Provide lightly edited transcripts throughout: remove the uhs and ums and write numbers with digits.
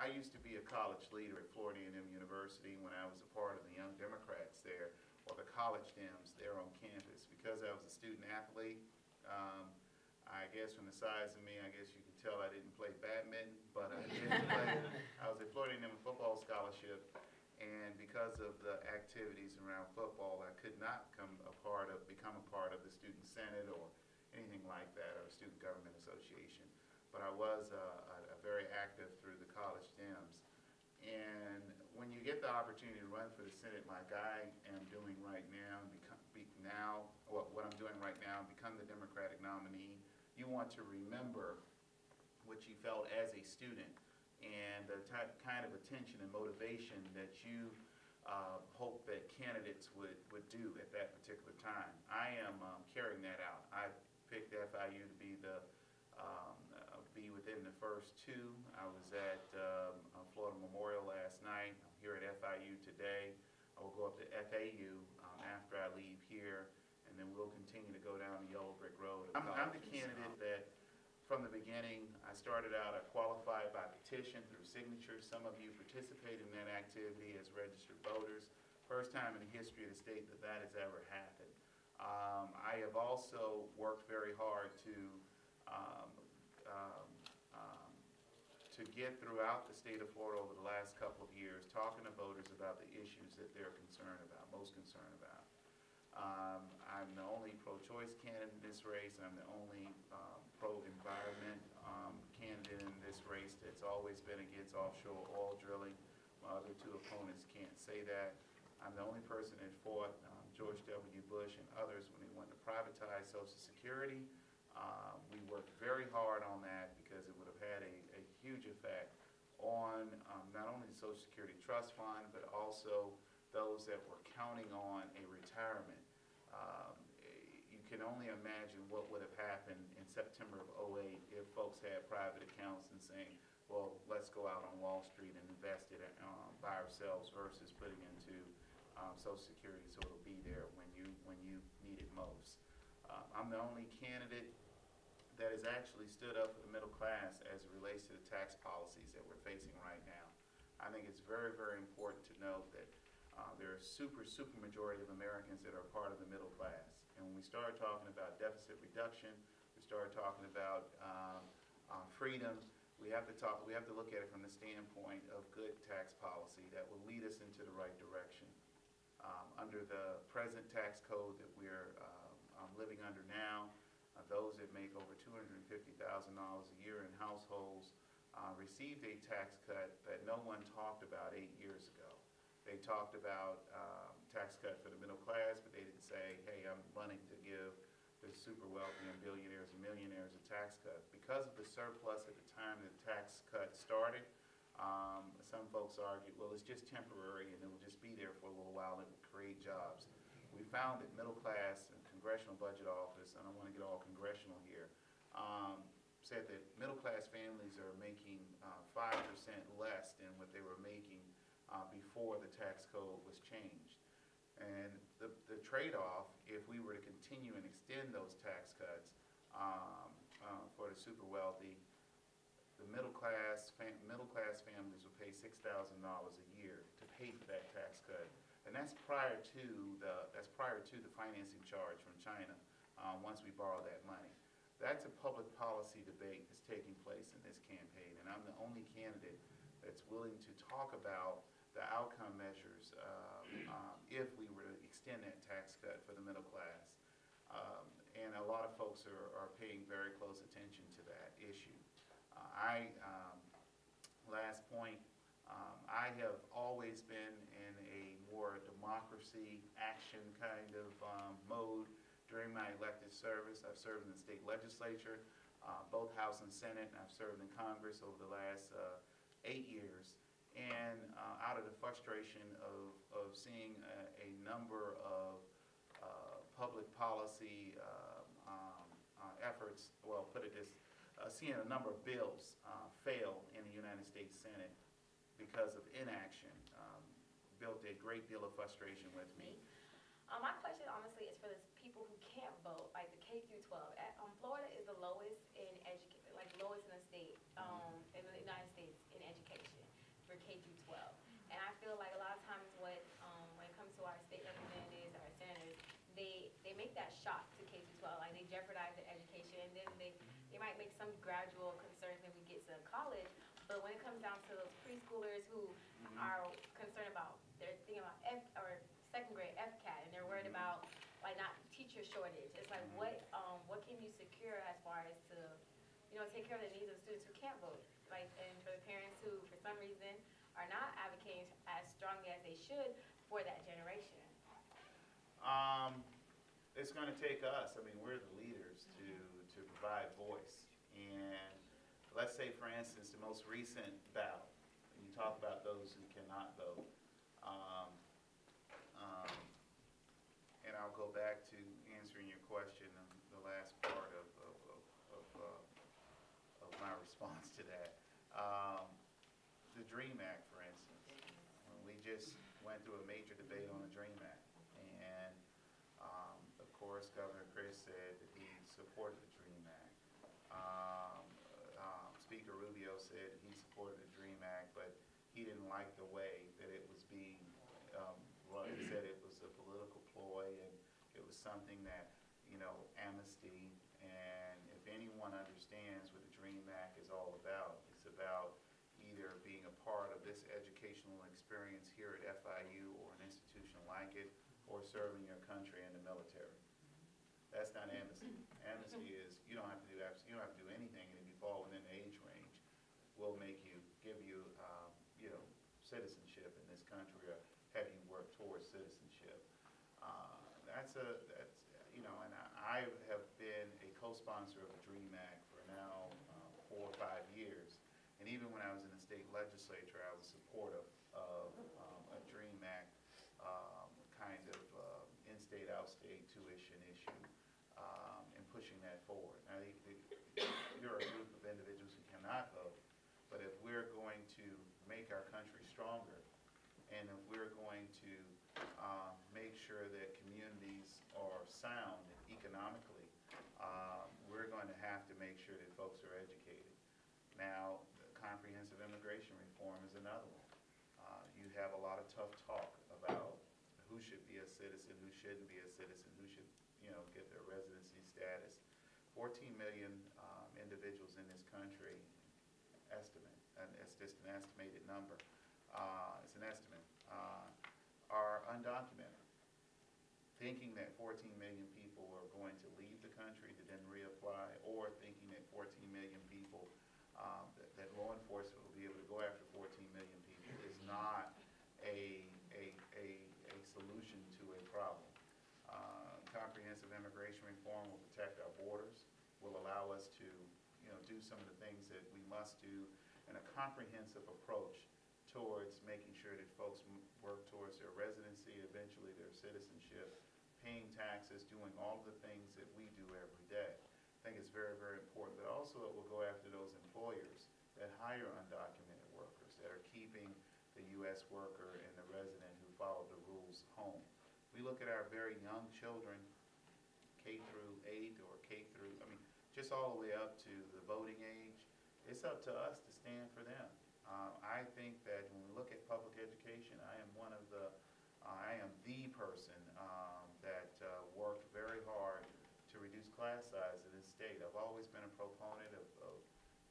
I used to be a college leader at Florida A&M University when I was a part of the Young Democrats there, or the college Dems there on campus. Because I was a student athlete, I guess from the size of me, I guess you can tell I didn't play badminton, but I did play. I was a Florida A&M football scholarship, and because of the activities around football, I could not become a part of the Student Senate or anything like that, or Student Government Association. But I was very active through the college Dems. And when you get the opportunity to run for the Senate, like I am doing right now, what I'm doing right now, and become the Democratic nominee, you want to remember what you felt as a student and the kind of attention and motivation that you hope that candidates would do at that particular time. I am carrying that out. I picked FIU to be within the first two. I was at Florida Memorial last night. I'm here at FIU today. I will go up to FAU after I leave here, and then we'll continue to go down the Yellow Brick Road. I'm the candidate that from the beginning, I started out, I qualified by petition through signatures. Some of you participated in that activity as registered voters. First time in the history of the state that that has ever happened. I have also worked very hard to get throughout the state of Florida over the last couple of years, talking to voters about the issues that they're concerned about, most concerned about. I'm the only pro-choice candidate in this race. I'm the only pro-environment candidate in this race that's always been against offshore oil drilling. My other two opponents can't say that. I'm the only person that fought George W. Bush and others when they wanted to privatize Social Security. We worked very hard on that because it would have had a huge effect on not only the Social Security Trust Fund, but also those that were counting on a retirement. You can only imagine what would have happened in September of '08 if folks had private accounts and saying, well, let's go out on Wall Street and invest it by ourselves versus putting into Social Security so it'll be there when you need it most. I'm the only candidate that has actually stood up for the middle class as it relates to the tax policies that we're facing right now. I think it's very, very important to note that there are super majority of Americans that are part of the middle class. And when we start talking about deficit reduction, we start talking about freedom, we have to look at it from the standpoint of good tax policy that will lead us into the right direction. Under the present tax code that we're living under now, those that make over $250,000 a year in households received a tax cut that no one talked about 8 years ago. They talked about tax cut for the middle class, but they didn't say, hey, I'm running to give the super wealthy and billionaires and millionaires a tax cut. Because of the surplus at the time that the tax cut started, some folks argued, well, it's just temporary and it will just be there for a little while and it will create jobs. We found that middle class and Congressional Budget Office, I don't want to get all congressional here, said that middle class families are making 5% less than what they were making before the tax code was changed. And the trade-off, if we were to continue and extend those tax cuts for the super wealthy, the middle class families would pay $6,000 a year to pay for that tax cut, and that's prior to the financing charge from China. Once we borrow that money, that's a public policy debate that's taking place in this campaign, and I'm the only candidate that's willing to talk about the outcome measures if we were to extend that tax cut for the middle class. And a lot of folks are paying very close attention to that issue. Last point, I have always been in a more democracy action kind of mode during my elected service. I've served in the state legislature, both House and Senate, and I've served in Congress over the last 8 years. And out of the frustration of seeing a number of public policy efforts, well, put it this, seeing a number of bills fail in the United States Senate because of inaction, built a great deal of frustration with me. My question, honestly, is for the people who can't vote, like the K through 12. Florida is the lowest in lowest in the state, in the United States in education. K through 12. And I feel like a lot of times when it comes to our state representatives, our senators, they make that shot to K through 12, like they jeopardize their education, and then they might make some gradual concerns when we get to college, but when it comes down to those preschoolers who are concerned about, they're thinking about second grade FCAT, and they're worried about like not teacher shortage. It's like what can you secure as far as to, take care of the needs of students who can't vote, like, and for the parents who for some reason are not advocating as strongly as they should for that generation. It's going to take us. I mean, we're the leaders to provide voice. And let's say, for instance, the most recent ballot. You talk about those who cannot vote. And I'll go back to answering your question in the last part of my response to that. The DREAM Act, for instance. We just went through a major debate on the DREAM Act. And, of course, Governor Chris said that he supported the DREAM Act. Speaker Rubio said that he supported the DREAM Act, but he didn't like the way that it was being run. He said it was a political ploy, and it was something that, amnesty, and if anyone understands what the DREAM Act is all about, it's about either being a part of this educational experience here at FIU or an institution like it, or serving your country in the military. That's not amnesty. Amnesty is you don't have to do anything, and if you fall within the age range, we'll give you citizenship in this country, or have you work towards citizenship. And I have been a co-sponsor of the DREAM Act for now 4 or 5 years, and even when I was in the state legislature, I was supportive of a DREAM Act kind of in-state, out-state tuition issue, and pushing that forward. Now, you're a group of individuals who cannot vote, but if we're going to make our country stronger, and if we're going to make sure that communities are sound economically, we're going to have to make sure that folks are educated. Now, comprehensive immigration reform is another one. You have a lot of tough talk about who should be a citizen, who shouldn't be a citizen, who should, get their residency status. 14 million individuals in this country, estimate, and it's just an estimated number, it's an estimate, are undocumented. Thinking that 14 million people are going to leave the country to then reapply, or thinking that 14 million people, that law enforcement will be able to go after 14 million people is not a solution to a problem. Comprehensive immigration reform will protect our borders, will allow us to do some of the things that we must do, and a comprehensive approach towards making sure that folks work towards their residency, eventually their citizenship, paying taxes, doing all of the things that we do every day. I think it's very, very important, but also it will go after those employers that hire undocumented workers, that are keeping the U.S. worker and the resident who follow the rules home. We look at our very young children, K through 8 or K through, just all the way up to the voting age. It's up to us to stand for them. I think that when we look at public education, I am the person that worked very hard to reduce class size in this state. I've always been a proponent of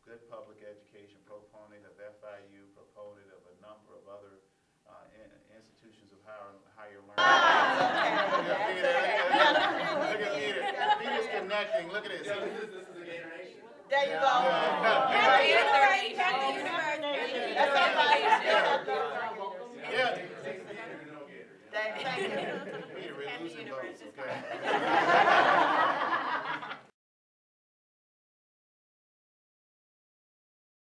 good public education, proponent of FIU, proponent of a number of other institutions of higher learning. Look at Peter. Peter's connecting. Look at this. This is a Gator Nation. There you go. Yeah. Thank you. Peter, we're losing votes, okay?